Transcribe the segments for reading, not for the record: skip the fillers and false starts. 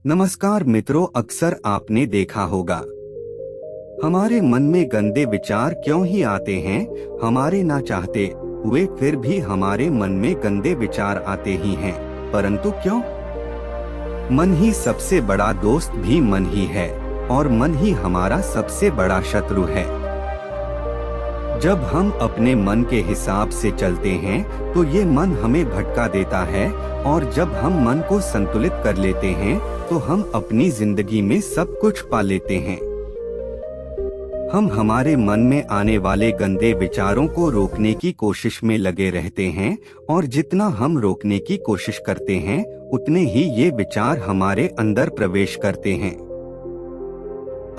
नमस्कार मित्रों, अक्सर आपने देखा होगा हमारे मन में गंदे विचार क्यों ही आते हैं। हमारे ना चाहते हुए फिर भी हमारे मन में गंदे विचार आते ही हैं। परंतु क्यों? मन ही सबसे बड़ा दोस्त भी मन ही है और मन ही हमारा सबसे बड़ा शत्रु है। जब हम अपने मन के हिसाब से चलते हैं तो ये मन हमें भटका देता है, और जब हम मन को संतुलित कर लेते हैं तो हम अपनी जिंदगी में सब कुछ पा लेते हैं। हम हमारे मन में आने वाले गंदे विचारों को रोकने की कोशिश में लगे रहते हैं, और जितना हम रोकने की कोशिश करते हैं उतने ही ये विचार हमारे अंदर प्रवेश करते हैं।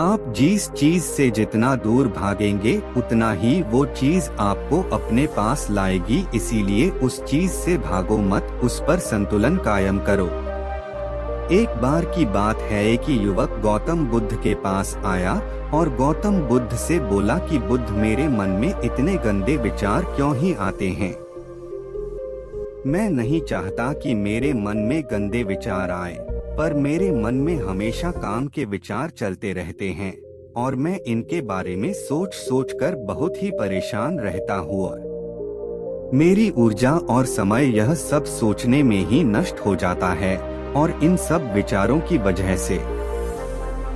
आप जिस चीज से जितना दूर भागेंगे उतना ही वो चीज आपको अपने पास लाएगी। इसीलिए उस चीज से भागो मत, उस पर संतुलन कायम करो। एक बार की बात है कि युवक गौतम बुद्ध के पास आया और गौतम बुद्ध से बोला कि बुद्ध, मेरे मन में इतने गंदे विचार क्यों ही आते हैं। मैं नहीं चाहता कि मेरे मन में गंदे विचार आए, पर मेरे मन में हमेशा काम के विचार चलते रहते हैं और मैं इनके बारे में सोच सोच कर बहुत ही परेशान रहता हूँ। मेरी ऊर्जा और समय यह सब सोचने में ही नष्ट हो जाता है, और इन सब विचारों की वजह से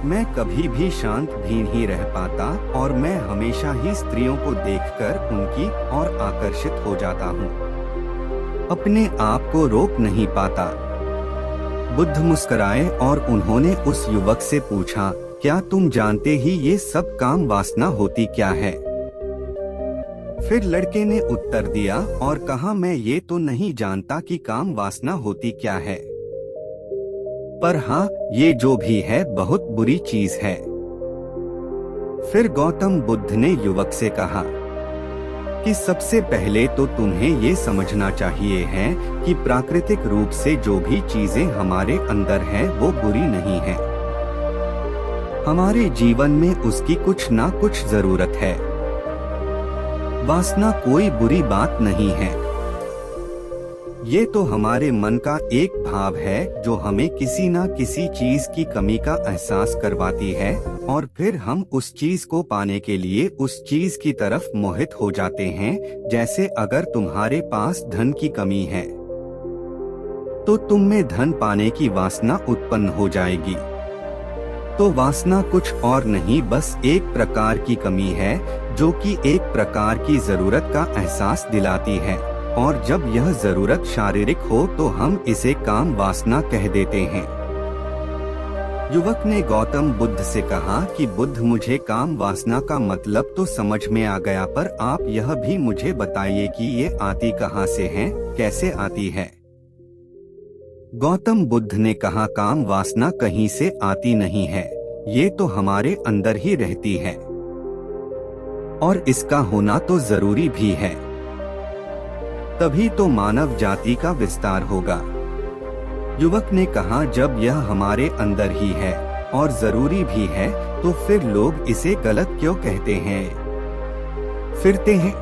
मैं कभी भी शांत भी नहीं रह पाता, और मैं हमेशा ही स्त्रियों को देखकर उनकी ओर आकर्षित हो जाता हूँ। अपने आप को रोक नहीं पाता। बुद्ध मुस्कुराए और उन्होंने उस युवक से पूछा, क्या तुम जानते ही ये सब काम वासना होती क्या है? फिर लड़के ने उत्तर दिया और कहा, मैं ये तो नहीं जानता कि काम वासना होती क्या है, पर हाँ, ये जो भी है बहुत बुरी चीज है। फिर गौतम बुद्ध ने युवक से कहा कि सबसे पहले तो तुम्हें ये समझना चाहिए है कि प्राकृतिक रूप से जो भी चीजें हमारे अंदर है वो बुरी नहीं है। हमारे जीवन में उसकी कुछ ना कुछ जरूरत है। वासना कोई बुरी बात नहीं है। ये तो हमारे मन का एक भाव है जो हमें किसी ना किसी चीज की कमी का एहसास करवाती है, और फिर हम उस चीज को पाने के लिए उस चीज की तरफ मोहित हो जाते हैं। जैसे अगर तुम्हारे पास धन की कमी है तो तुम में धन पाने की वासना उत्पन्न हो जाएगी। तो वासना कुछ और नहीं, बस एक प्रकार की कमी है जो कि एक प्रकार की जरूरत का एहसास दिलाती है, और जब यह जरूरत शारीरिक हो तो हम इसे काम वासना कह देते हैं। युवक ने गौतम बुद्ध से कहा कि बुद्ध, मुझे काम वासना का मतलब तो समझ में आ गया, पर आप यह भी मुझे बताइए कि ये आती कहाँ से है, कैसे आती है? गौतम बुद्ध ने कहा, काम वासना कहीं से आती नहीं है, ये तो हमारे अंदर ही रहती है, और इसका होना तो जरूरी भी है। तभी तो मानव जाति का विस्तार होगा। युवक ने कहा, जब यह हमारे अंदर ही है और जरूरी भी है तो फिर लोग इसे गलत क्यों कहते हैं, फिरते हैं?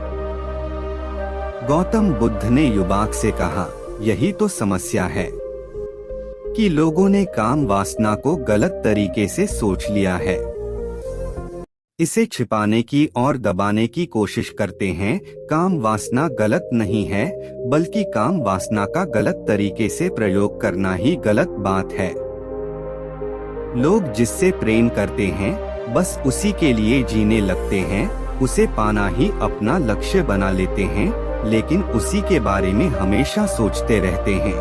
गौतम बुद्ध ने युवक से कहा, यही तो समस्या है कि लोगों ने काम वासना को गलत तरीके से सोच लिया है। इसे छिपाने की और दबाने की कोशिश करते हैं। काम वासना गलत नहीं है, बल्कि काम वासना का गलत तरीके से प्रयोग करना ही गलत बात है। लोग जिससे प्रेम करते हैं बस उसी के लिए जीने लगते हैं, उसे पाना ही अपना लक्ष्य बना लेते हैं, लेकिन उसी के बारे में हमेशा सोचते रहते हैं।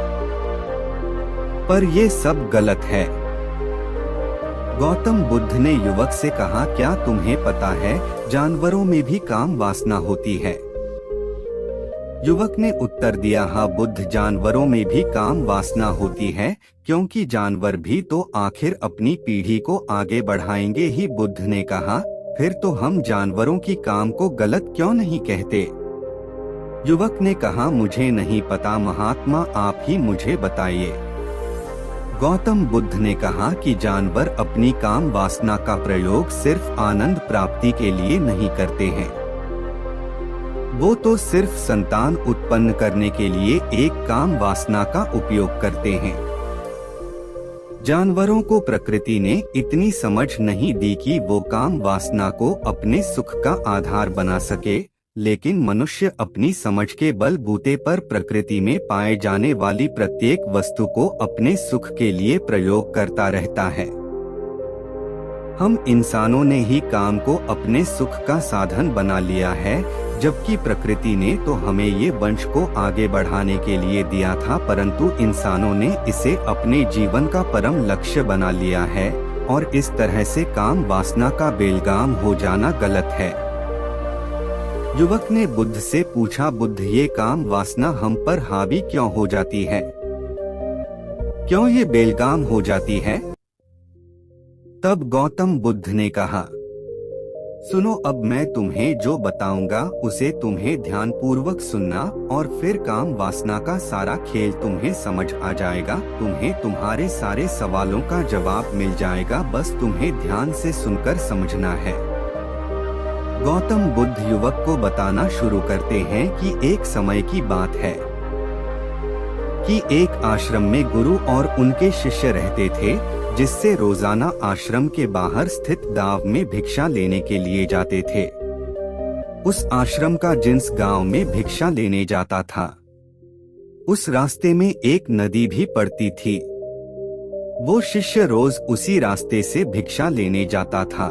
पर ये सब गलत है। गौतम बुद्ध ने युवक से कहा, क्या तुम्हें पता है जानवरों में भी काम वासना होती है? युवक ने उत्तर दिया, हाँ बुद्ध, जानवरों में भी काम वासना होती है, क्योंकि जानवर भी तो आखिर अपनी पीढ़ी को आगे बढ़ाएंगे ही। बुद्ध ने कहा, फिर तो हम जानवरों की काम को गलत क्यों नहीं कहते? युवक ने कहा, मुझे नहीं पता महात्मा, आप ही मुझे बताइए। गौतम बुद्ध ने कहा कि जानवर अपनी काम वासना का प्रयोग सिर्फ आनंद प्राप्ति के लिए नहीं करते हैं, वो तो सिर्फ संतान उत्पन्न करने के लिए एक काम वासना का उपयोग करते हैं। जानवरों को प्रकृति ने इतनी समझ नहीं दी कि वो काम वासना को अपने सुख का आधार बना सके, लेकिन मनुष्य अपनी समझ के बलबूते पर प्रकृति में पाए जाने वाली प्रत्येक वस्तु को अपने सुख के लिए प्रयोग करता रहता है। हम इंसानों ने ही काम को अपने सुख का साधन बना लिया है, जबकि प्रकृति ने तो हमें ये वंश को आगे बढ़ाने के लिए दिया था, परंतु इंसानों ने इसे अपने जीवन का परम लक्ष्य बना लिया है और इस तरह से काम वासना का बेलगाम हो जाना गलत है। युवक ने बुद्ध से पूछा, बुद्ध, ये काम वासना हम पर हावी क्यों हो जाती है? क्यों ये बेलगाम हो जाती है? तब गौतम बुद्ध ने कहा, सुनो, अब मैं तुम्हें जो बताऊंगा उसे तुम्हें ध्यानपूर्वक सुनना और फिर काम वासना का सारा खेल तुम्हें समझ आ जाएगा। तुम्हें तुम्हारे सारे सवालों का जवाब मिल जाएगा, बस तुम्हें ध्यान से सुनकर समझना है। गौतम बुद्ध युवक को बताना शुरू करते हैं कि एक समय की बात है कि एक आश्रम में गुरु और उनके शिष्य रहते थे, जिससे रोजाना आश्रम के बाहर स्थित गांव में भिक्षा लेने के लिए जाते थे। उस आश्रम का जिस गांव में भिक्षा लेने जाता था, उस रास्ते में एक नदी भी पड़ती थी। वो शिष्य रोज उसी रास्ते से भिक्षा लेने जाता था।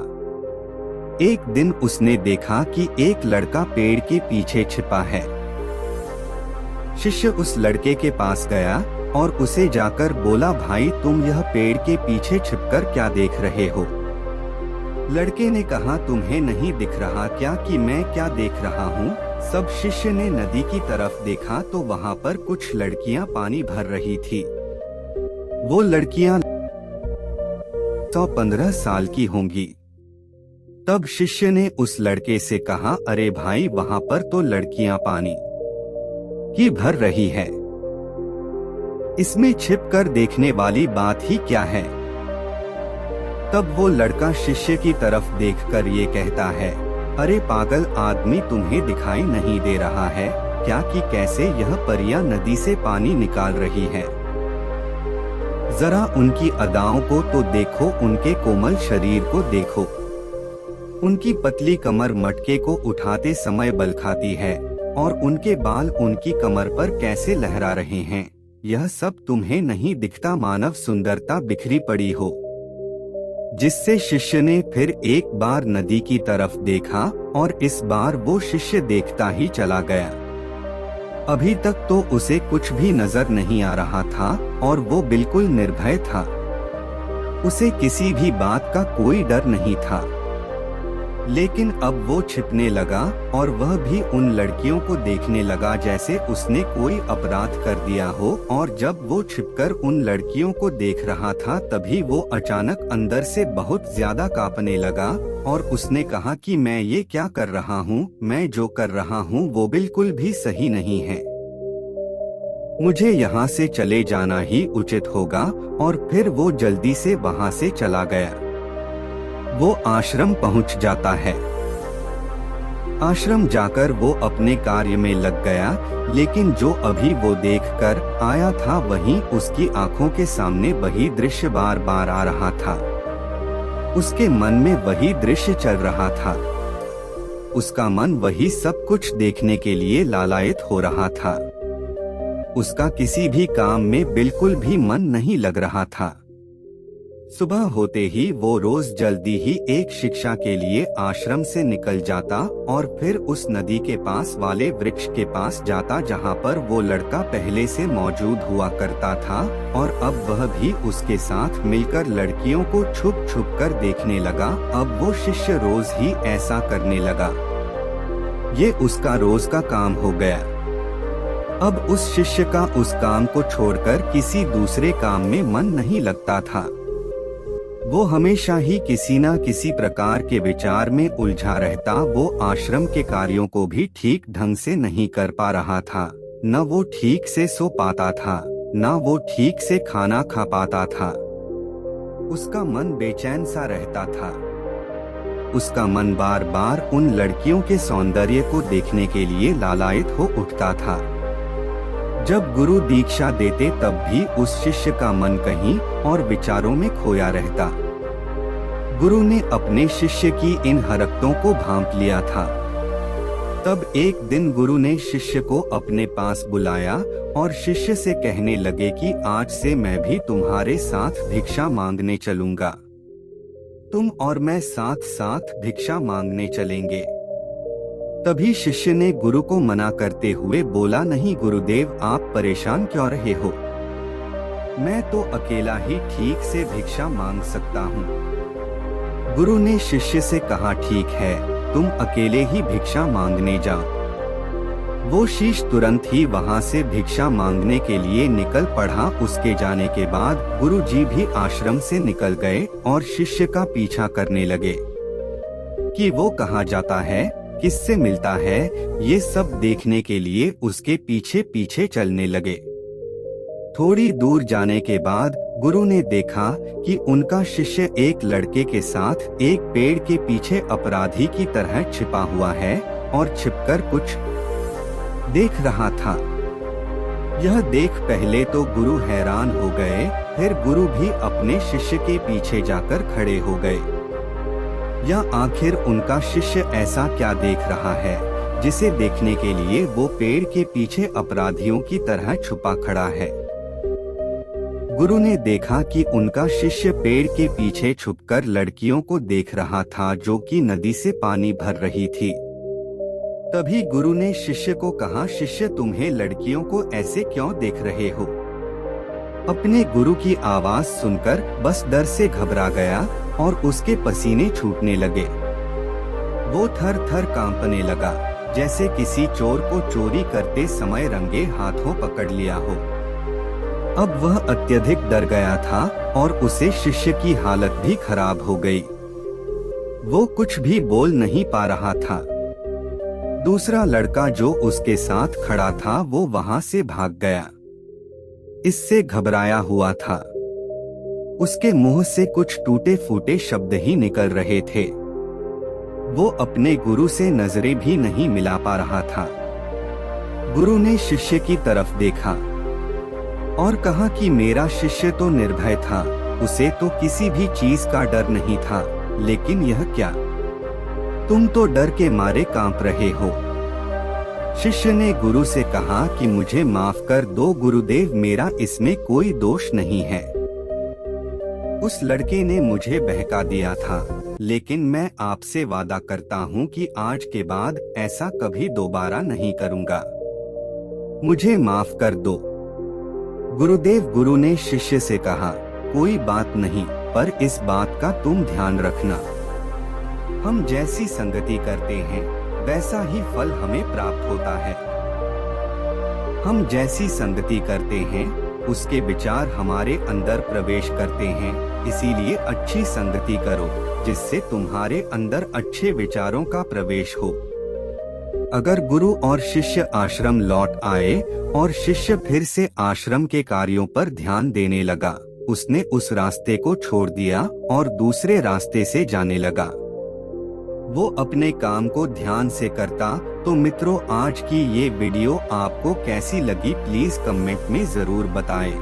एक दिन उसने देखा कि एक लड़का पेड़ के पीछे छिपा है। शिष्य उस लड़के के पास गया और उसे जाकर बोला, भाई, तुम यह पेड़ के पीछे छिपकर क्या देख रहे हो? लड़के ने कहा, तुम्हें नहीं दिख रहा क्या कि मैं क्या देख रहा हूँ? सब शिष्य ने नदी की तरफ देखा तो वहाँ पर कुछ लड़कियाँ पानी भर रही थी। वो लड़कियाँ 115 साल की होंगी। तब शिष्य ने उस लड़के से कहा, अरे भाई, वहाँ पर तो लड़कियाँ पानी की भर रही है, इसमें छिपकर देखने वाली बात ही क्या है? तब वो लड़का शिष्य की तरफ देखकर ये कहता है, अरे पागल आदमी, तुम्हें दिखाई नहीं दे रहा है क्या कि कैसे यह परियां नदी से पानी निकाल रही है? जरा उनकी अदाओं को तो देखो, उनके कोमल शरीर को देखो। उनकी पतली कमर मटके को उठाते समय बल खाती है और उनके बाल उनकी कमर पर कैसे लहरा रहे हैं। यह सब तुम्हें नहीं दिखता मानव सुंदरता बिखरी पड़ी हो? जिससे शिष्य ने फिर एक बार नदी की तरफ देखा और इस बार वो शिष्य देखता ही चला गया। अभी तक तो उसे कुछ भी नजर नहीं आ रहा था और वो बिल्कुल निर्भय था। उसे किसी भी बात का कोई डर नहीं था। लेकिन अब वो छिपने लगा और वह भी उन लड़कियों को देखने लगा जैसे उसने कोई अपराध कर दिया हो। और जब वो छिपकर उन लड़कियों को देख रहा था तभी वो अचानक अंदर से बहुत ज्यादा कांपने लगा और उसने कहा कि मैं ये क्या कर रहा हूँ? मैं जो कर रहा हूँ वो बिल्कुल भी सही नहीं है। मुझे यहाँ से चले जाना ही उचित होगा। और फिर वो जल्दी से वहाँ से चला गया। वो आश्रम पहुंच जाता है। आश्रम जाकर वो अपने कार्य में लग गया, लेकिन जो अभी वो देखकर आया था वही उसकी आंखों के सामने वही दृश्य बार बार आ रहा था। उसके मन में वही दृश्य चल रहा था। उसका मन वही सब कुछ देखने के लिए लालायित हो रहा था। उसका किसी भी काम में बिल्कुल भी मन नहीं लग रहा था। सुबह होते ही वो रोज जल्दी ही एक शिक्षा के लिए आश्रम से निकल जाता और फिर उस नदी के पास वाले वृक्ष के पास जाता जहाँ पर वो लड़का पहले से मौजूद हुआ करता था और अब वह भी उसके साथ मिलकर लड़कियों को छुप छुप कर देखने लगा। अब वो शिष्य रोज ही ऐसा करने लगा। ये उसका रोज का काम हो गया। अब उस शिष्य का उस काम को छोड़कर किसी दूसरे काम में मन नहीं लगता था। वो हमेशा ही किसी न किसी प्रकार के विचार में उलझा रहता। वो आश्रम के कार्यों को भी ठीक ढंग से नहीं कर पा रहा था। न वो ठीक से सो पाता था, न वो ठीक से खाना खा पाता था। उसका मन बेचैन सा रहता था। उसका मन बार बार उन लड़कियों के सौंदर्य को देखने के लिए लालायित हो उठता था। जब गुरु दीक्षा देते तब भी उस शिष्य का मन कहीं और विचारों में खोया रहता। गुरु ने अपने शिष्य की इन हरकतों को भांप लिया था। तब एक दिन गुरु ने शिष्य को अपने पास बुलाया और शिष्य से कहने लगे कि आज से मैं भी तुम्हारे साथ भिक्षा मांगने चलूंगा। तुम और मैं साथ साथ भिक्षा मांगने चलेंगे। तभी शिष्य ने गुरु को मना करते हुए बोला, नहीं गुरुदेव, आप परेशान क्यों रहे हो? मैं तो अकेला ही ठीक से भिक्षा मांग सकता हूँ। गुरु ने शिष्य से कहा, ठीक है, तुम अकेले ही भिक्षा मांगने जाओ। वो शिष्य तुरंत ही वहां से भिक्षा मांगने के लिए निकल पड़ा। उसके जाने के बाद गुरु जी भी आश्रम से निकल गए और शिष्य का पीछा करने लगे कि वो कहाँ जाता है, किससे मिलता है। ये सब देखने के लिए उसके पीछे पीछे चलने लगे। थोड़ी दूर जाने के बाद गुरु ने देखा कि उनका शिष्य एक लड़के के साथ एक पेड़ के पीछे अपराधी की तरह छिपा हुआ है और छिपकर कुछ देख रहा था। यह देख पहले तो गुरु हैरान हो गए, फिर गुरु भी अपने शिष्य के पीछे जाकर खड़े हो गए। या आखिर उनका शिष्य ऐसा क्या देख रहा है जिसे देखने के लिए वो पेड़ के पीछे अपराधियों की तरह छुपा खड़ा है। गुरु ने देखा कि उनका शिष्य पेड़ के पीछे छुपकर लड़कियों को देख रहा था जो कि नदी से पानी भर रही थी। तभी गुरु ने शिष्य को कहा, शिष्य, तुम्हें लड़कियों को ऐसे क्यों देख रहे हो? अपने गुरु की आवाज सुनकर बस डर से घबरा गया और उसके पसीने छूटने लगे। वो थर थर कांपने लगा, जैसे किसी चोर को चोरी करते समय रंगे हाथों पकड़ लिया हो। अब वह अत्यधिक डर गया था और उसे शिष्य की हालत भी खराब हो गई। वो कुछ भी बोल नहीं पा रहा था। दूसरा लड़का जो उसके साथ खड़ा था वो वहां से भाग गया। इससे घबराया हुआ था। उसके मुंह से कुछ टूटे फूटे शब्द ही निकल रहे थे। वो अपने गुरु से नजरें भी नहीं मिला पा रहा था। गुरु ने शिष्य की तरफ देखा और कहा कि मेरा शिष्य तो निर्भय था, उसे तो किसी भी चीज का डर नहीं था, लेकिन यह क्या? तुम तो डर के मारे कांप रहे हो। शिष्य ने गुरु से कहा कि मुझे माफ कर दो गुरुदेव, मेरा इसमें कोई दोष नहीं है। उस लड़के ने मुझे बहका दिया था, लेकिन मैं आपसे वादा करता हूँ कि आज के बाद ऐसा कभी दोबारा नहीं करूँगा। मुझे माफ कर दो गुरुदेव। गुरु ने शिष्य से कहा, कोई बात नहीं, पर इस बात का तुम ध्यान रखना, हम जैसी संगति करते हैं वैसा ही फल हमें प्राप्त होता है। हम जैसी संगति करते हैं उसके विचार हमारे अंदर प्रवेश करते हैं, इसीलिए अच्छी संगति करो जिससे तुम्हारे अंदर अच्छे विचारों का प्रवेश हो। अगर गुरु और शिष्य आश्रम लौट आए और शिष्य फिर से आश्रम के कार्यों पर ध्यान देने लगा, उसने उस रास्ते को छोड़ दिया और दूसरे रास्ते से जाने लगा। वो अपने काम को ध्यान से करता। तो मित्रों, आज की ये वीडियो आपको कैसी लगी प्लीज कमेंट में जरूर बताएं।